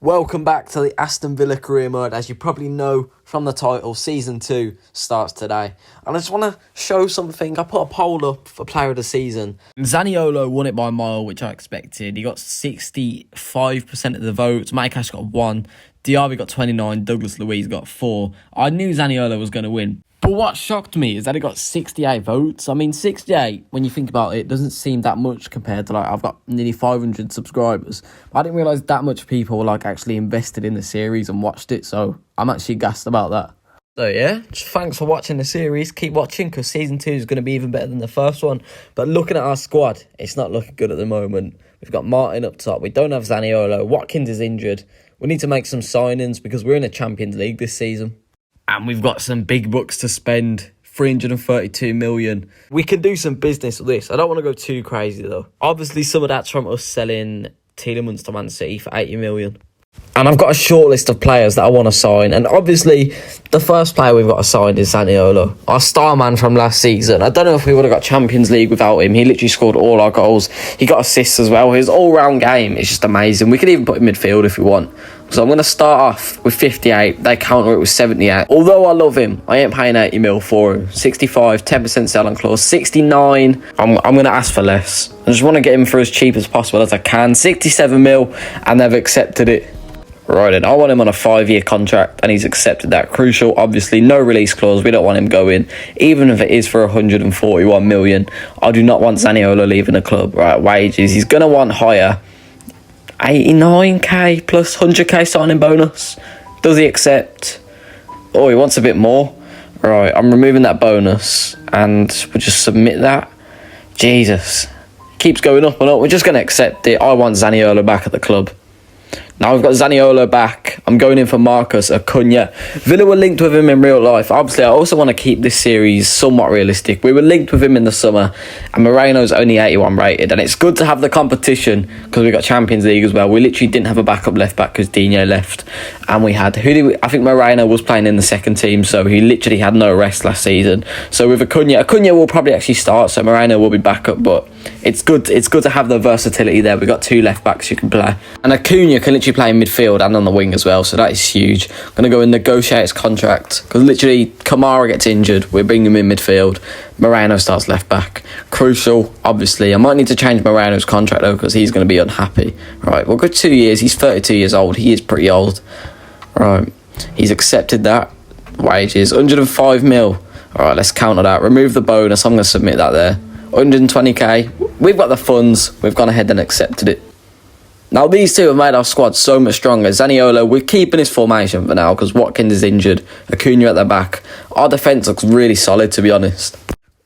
Welcome back to the Aston Villa career mode. As you probably know from the title, Season 2 starts today. And I just want to show something. I put a poll up for Player of the Season. Zaniolo won it by a mile, which I expected. He got 65% of the votes. Matty Cash got 1. Diaby got 29. Douglas Luiz got 4. I knew Zaniolo was going to win. But what shocked me is that he got 68 votes. I mean, 68, when you think about it, doesn't seem that much compared to, I've got nearly 500 subscribers. But I didn't realise that much people were, actually invested in the series and watched it. So I'm actually gassed about that. So yeah, just thanks for watching the series. Keep watching because Season 2 is going to be even better than the first one. But looking at our squad, it's not looking good at the moment. We've got Martin up top. We don't have Zaniolo. Watkins is injured. We need to make some signings because we're in the Champions League this season. And we've got some big bucks to spend. 332 million. We can do some business with this. I don't want to go too crazy though. Obviously, some of that's from us selling Tielemans to Man City for 80 million. And I've got a short list of players that I want to sign. And obviously, the first player we've got to sign is Zaniolo, our star man from last season. I don't know if we would have got Champions League without him. He literally scored all our goals. He got assists as well. His all-round game is just amazing. We could even put him midfield if we want. So I'm going to start off with 58. They counter it with 78. Although I love him, I ain't paying 80 mil for him. 65, 10% sell-on clause. 69, I'm going to ask for less. I just want to get him for as cheap as possible as I can. 67 mil, and they've accepted it. Right then, I want him on a 5-year contract, and he's accepted that. Crucial, obviously, no release clause. We don't want him going, even if it is for 141 million. I do not want Zaniolo leaving the club. Right, wages. He's going to want higher. 89k plus 100k signing bonus. Does he accept? Oh, he wants a bit more. Right, I'm removing that bonus and we'll just submit that. Jesus. Keeps going up and up. We're just going to accept it. I want Zaniolo back at the club. Now we've got Zaniolo back. I'm going in for Marcus Acuna. Villa were linked with him in real life. Obviously, I also want to keep this series somewhat realistic. We were linked with him in the summer, and Moreno's only 81 rated. And it's good to have the competition because we got Champions League as well. We literally didn't have a backup left back because Dino left, and we had I think Moreno was playing in the second team, so he literally had no rest last season. So with Acuna will probably actually start, so Moreno will be backup. But it's good to have the versatility there. We got 2 left backs you can play, and Acuna can literally play in midfield and on the wing as well, so that is huge. I'm going to go and negotiate his contract because literally Kamara gets injured, we're bringing him in midfield. Moreno starts left back. Crucial, obviously. I might need to change Moreno's contract though because he's going to be unhappy. Right, we'll go 2 years. He's 32 years old. He is pretty old. Right, he's accepted that. Wages 105 mil. Alright, let's counter that. Remove the bonus. I'm going to submit that there. 120k. We've got the funds. We've gone ahead and accepted it. Now, these two have made our squad so much stronger. Zaniolo, we're keeping his formation for now because Watkins is injured. Acuna at the back. Our defence looks really solid, to be honest.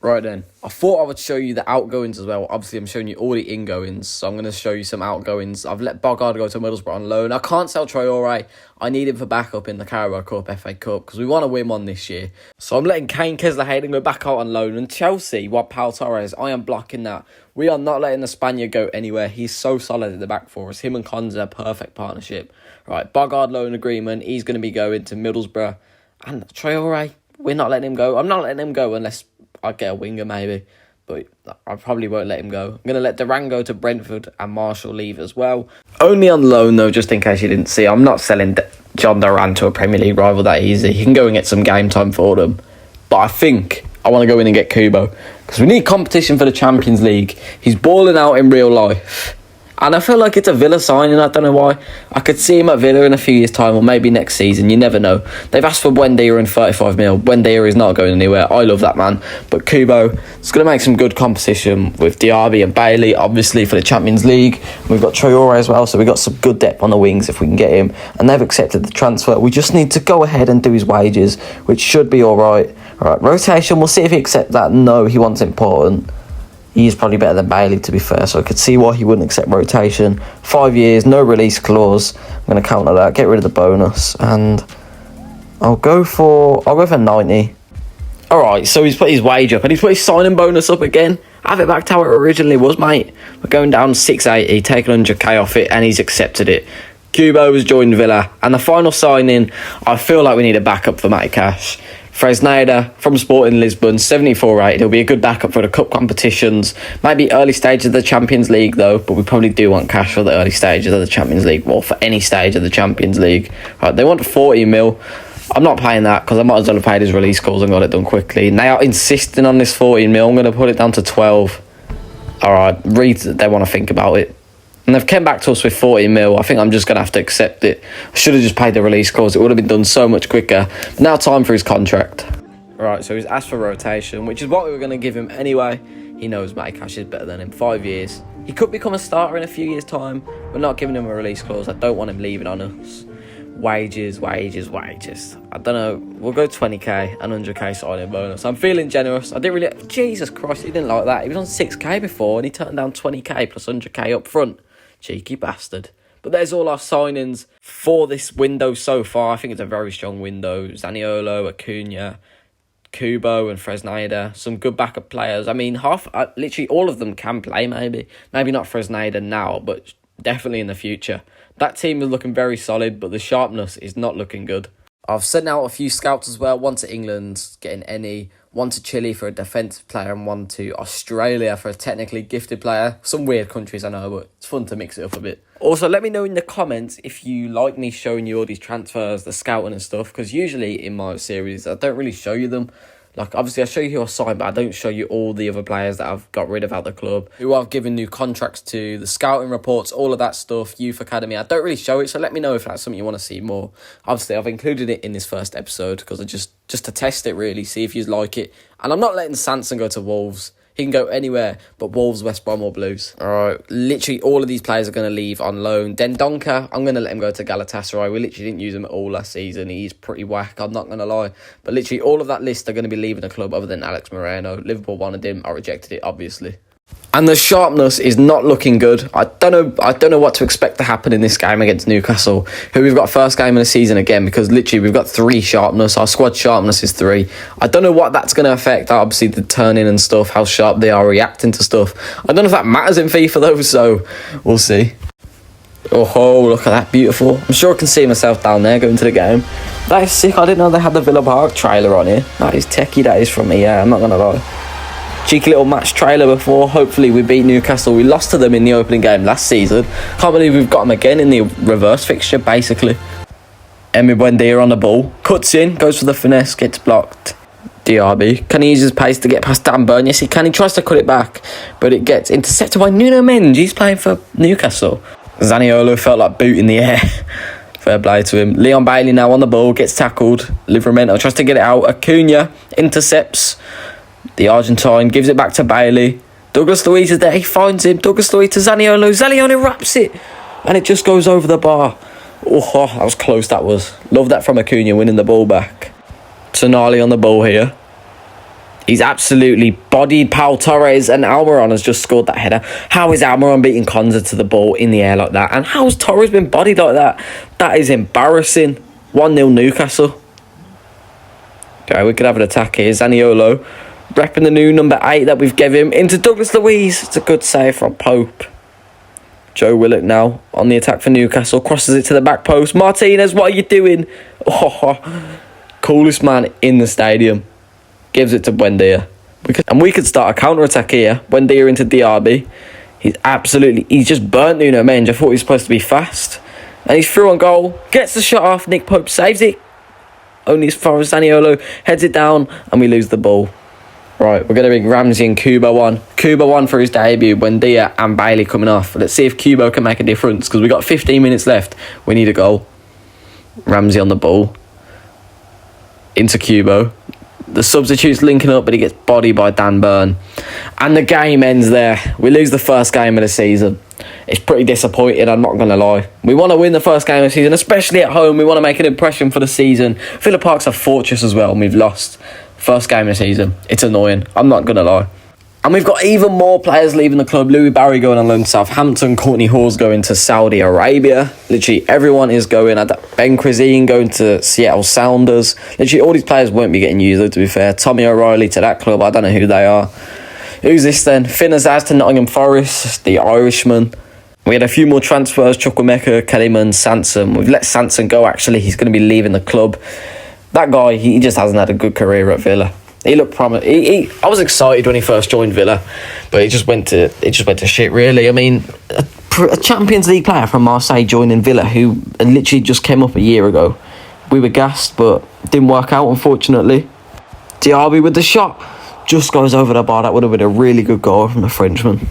Right then, I thought I would show you the outgoings as well. Obviously, I'm showing you all the ingoings, so I'm going to show you some outgoings. I've let Bogard go to Middlesbrough on loan. I can't sell Traore. I need him for backup in the Carabao Cup, FA Cup, because we want to win one this year. So I'm letting Kane Kesler-Hayden go back out on loan. And Chelsea, Pau Torres, I am blocking that. We are not letting the Spaniard go anywhere. He's so solid at the back for us. Him and Konza, perfect partnership. Right, Bogard loan agreement. He's going to be going to Middlesbrough. And Traore, we're not letting him go. I'm not letting him go unless I get a winger maybe, but I probably won't let him go. I'm going to let Duran go to Brentford and Marshall leave as well. Only on loan though, just in case you didn't see. I'm not selling John Duran to a Premier League rival that easy. He can go and get some game time for them. But I think I want to go in and get Kubo because we need competition for the Champions League. He's balling out in real life. And I feel like it's a Villa signing. I don't know why. I could see him at Villa in a few years' time or maybe next season. You never know. They've asked for Buendia and 35 mil. Buendia is not going anywhere. I love that man. But Kubo is going to make some good competition with Diaby and Bailey, obviously, for the Champions League. We've got Traore as well, so we've got some good depth on the wings if we can get him. And they've accepted the transfer. We just need to go ahead and do his wages, which should be all right. All right, rotation. We'll see if he accepts that. No, he wants important. He's probably better than Bailey, to be fair, so I could see why he wouldn't accept rotation. 5 years, no release clause. I'm going to counter that, get rid of the bonus, and I'll go for 90. Alright, so he's put his wage up, and he's put his signing bonus up again. Have it back to how it originally was, mate. We're going down 680, taking 100k off it, and he's accepted it. Kubo has joined Villa, and the final signing, I feel like we need a backup for Matty Cash. Fresneda from Sporting Lisbon, 74 rated. He'll be a good backup for the cup competitions. Maybe early stages of the Champions League though, but we probably do want cash for the early stages of the Champions League. Well, for any stage of the Champions League. Right, they want 40 mil. I'm not paying that because I might as well have paid his release clause and got it done quickly. And they are insisting on this 14 mil. I'm going to put it down to 12. Alright, they want to think about it. And they've come back to us with 40 mil. I think I'm just going to have to accept it. I should have just paid the release clause. It would have been done so much quicker. But now time for his contract. Right, so he's asked for rotation, which is what we were going to give him anyway. He knows Matty Cash is better than him. 5 years. He could become a starter in a few years' time. We're not giving him a release clause. I don't want him leaving on us. Wages. I don't know. We'll go 20k and 100k signing bonus. I'm feeling generous. I didn't really... Jesus Christ, he didn't like that. He was on 6k before and he turned down 20k plus 100k up front. Cheeky bastard. But there's all our signings for this window so far. I think it's a very strong window. Zaniolo, Acuna, Kubo and Fresneda. Some good backup players. I mean, literally all of them can play maybe. Maybe not Fresneda now, but definitely in the future. That team is looking very solid, but the sharpness is not looking good. I've sent out a few scouts as well. One to England, getting any. One to Chile for a defensive player, and one to Australia for a technically gifted player. Some weird countries, I know, but it's fun to mix it up a bit. Also, let me know in the comments if you like me showing you all these transfers, the scouting and stuff, because usually in my series, I don't really show you them. Like, obviously, I show you who I signed, but I don't show you all the other players that I've got rid of out the club, who I've given new contracts to, the scouting reports, all of that stuff, youth academy. I don't really show it, so let me know if that's something you want to see more. Obviously, I've included it in this first episode because I just to test it, really, see if you like it. And I'm not letting Sanson go to Wolves. He can go anywhere but Wolves, West Brom or Blues. Alright, literally all of these players are going to leave on loan. Dendoncker, I'm going to let him go to Galatasaray. We literally didn't use him at all last season. He's pretty whack, I'm not going to lie. But literally all of that list are going to be leaving the club other than Alex Moreno. Liverpool wanted him. I rejected it, obviously. And the sharpness is not looking good. I don't know what to expect to happen in this game against Newcastle, who we've got first game of the season again, because literally we've got 3 sharpness. Our squad sharpness is 3. I don't know what that's going to affect. Obviously the turning and stuff, how sharp they are reacting to stuff. I don't know if that matters in FIFA though, so we'll see. Oh, look at that, beautiful. I'm sure I can see myself down there going to the game. That is sick. I didn't know they had the Villa Park trailer on here. That is techie, that is from me, yeah, I'm not going to lie. Cheeky little match trailer before. Hopefully we beat Newcastle. We lost to them in the opening game last season. Can't believe we've got them again in the reverse fixture, basically. Emi Buendia on the ball. Cuts in, goes for the finesse, gets blocked. DRB. Can he use his pace to get past Dan Burn? Yes, he can. He tries to cut it back, but it gets intercepted by Nuno Mendes. He's playing for Newcastle. Zaniolo felt like boot in the air. Fair play to him. Leon Bailey now on the ball, gets tackled. Livramento tries to get it out. Acuna intercepts. The Argentine gives it back to Bailey. Douglas Luiz is there. He finds him. Douglas Luiz to Zaniolo. Zaniolo wraps it. And it just goes over the bar. Oh, that was close, that was. Love that from Acuna, winning the ball back. Tonali on the ball here. He's absolutely bodied Pau Torres, and Almiron has just scored that header. How is Almiron beating Konza to the ball in the air like that? And how's Torres been bodied like that? That is embarrassing. 1-0 Newcastle. Okay, we could have an attack here. Zaniolo repping the new number 8 that we've given him into Douglas Luiz. It's a good save from Pope. Joe Willock now on the attack for Newcastle. Crosses it to the back post. Martinez, what are you doing? Oh, coolest man in the stadium. Gives it to Buendia. We could start a counter-attack here. Buendia into DRB. He's just burnt Nuno Mendes. I thought he was supposed to be fast. And he's through on goal. Gets the shot off. Nick Pope saves it. Only as far as Zaniolo heads it down. And we lose the ball. Right, we're going to bring Ramsey and Kubo on. Kubo on for his debut. Buendia and Bailey coming off. Let's see if Kubo can make a difference, because we've got 15 minutes left. We need a goal. Ramsey on the ball. Into Kubo. The substitute's linking up, but he gets bodied by Dan Burn. And the game ends there. We lose the first game of the season. It's pretty disappointing, I'm not going to lie. We want to win the first game of the season, especially at home. We want to make an impression for the season. Villa Park's a fortress as well, and we've lost. First game of the season. It's annoying. I'm not going to lie. And we've got even more players leaving the club. Louis Barry going on loan to Southampton. Courtney Hall's going to Saudi Arabia. Literally everyone is going. Ben Krazine going to Seattle Sounders. Literally all these players won't be getting used, though, to be fair. Tommy O'Reilly to that club. I don't know who they are. Who's this then? Finn Azaz to Nottingham Forest. The Irishman. We had a few more transfers. Chukwuemeka, Kellyman, Sanson. We've let Sanson go, actually. He's going to be leaving the club. That guy, he just hasn't had a good career at Villa. He looked promising. I was excited when he first joined Villa, but it just went to shit, really. I mean, a Champions League player from Marseille joining Villa, who literally just came up a year ago. We were gassed, but didn't work out, unfortunately. Diaby with the shot just goes over the bar. That would have been a really good goal from the Frenchman.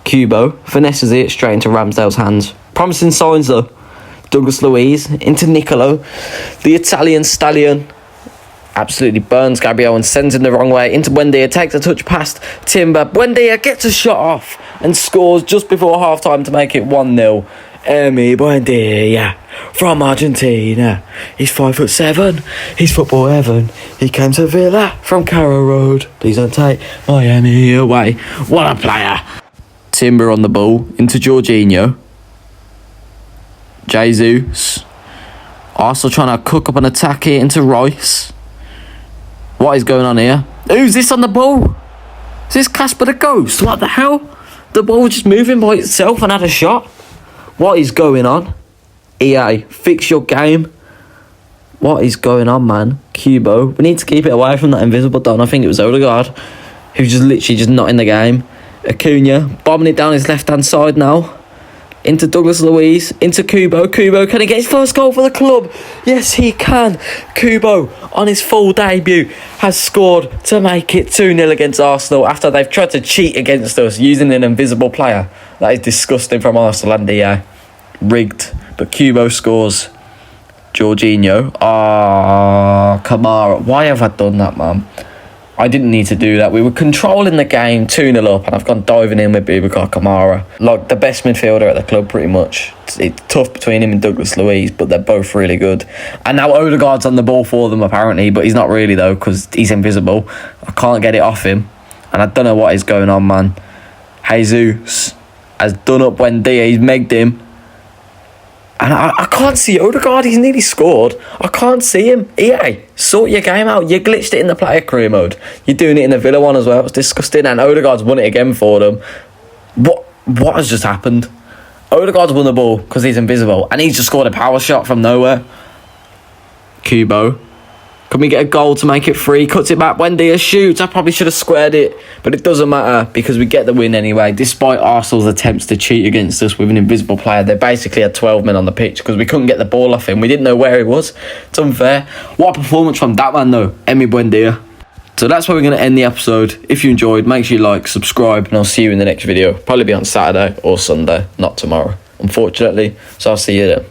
Kubo finesses it straight into Ramsdale's hands. Promising signs, though. Douglas Luiz into Nicolo, the Italian stallion. Absolutely burns Gabriel and sends him the wrong way into Buendia. Takes a touch past Timber. Buendia gets a shot off and scores just before half time to make it 1-0. Emi Buendia from Argentina. He's 5'7". He's football heaven. He came to Villa from Carrow Road. Please don't take Miami away. What a player. Timber on the ball into Jorginho. Jesus. Arsenal trying to cook up an attack here into Rice. What is going on here? Who's this on the ball? Is this Casper the Ghost? What the hell? The ball was just moving by itself and had a shot. What is going on? EA, fix your game. What is going on, man? Kubo. We need to keep it away from that invisible Don. I think it was Odegaard, who's just literally just not in the game. Acuna bombing it down his left-hand side now. Into Douglas Luiz, into Kubo. Kubo, can he get his first goal for the club? Yes, he can. Kubo, on his full debut, has scored to make it 2-0 against Arsenal after they've tried to cheat against us using an invisible player. That is disgusting from Arsenal and DA. Rigged. But Kubo scores. Jorginho. Kamara. Why have I done that, man? I didn't need to do that. We were controlling the game 2-0 up, and I've gone diving in with Boubacar Kamara. Like, the best midfielder at the club, pretty much. It's tough between him and Douglas Luiz, but they're both really good. And now Odegaard's on the ball for them, apparently, but he's not really, though, because he's invisible. I can't get it off him, and I don't know what is going on, man. Jesus has done up Buendia. He's megged him. And I can't see Odegaard. He's nearly scored. I can't see him. EA, sort your game out. You glitched it in the player career mode. You're doing it in the Villa one as well. It's disgusting. And Odegaard's won it again for them. What has just happened? Odegaard's won the ball because he's invisible. And he's just scored a power shot from nowhere. Kubo. Can we get a goal to make it 3? Cuts it back. Buendia shoots. I probably should have squared it. But it doesn't matter because we get the win anyway. Despite Arsenal's attempts to cheat against us with an invisible player, they basically had 12 men on the pitch because we couldn't get the ball off him. We didn't know where he was. It's unfair. What a performance from that man, though. Emi Buendia. So that's where we're going to end the episode. If you enjoyed, make sure you like, subscribe, and I'll see you in the next video. Probably be on Saturday or Sunday, not tomorrow, unfortunately. So I'll see you then.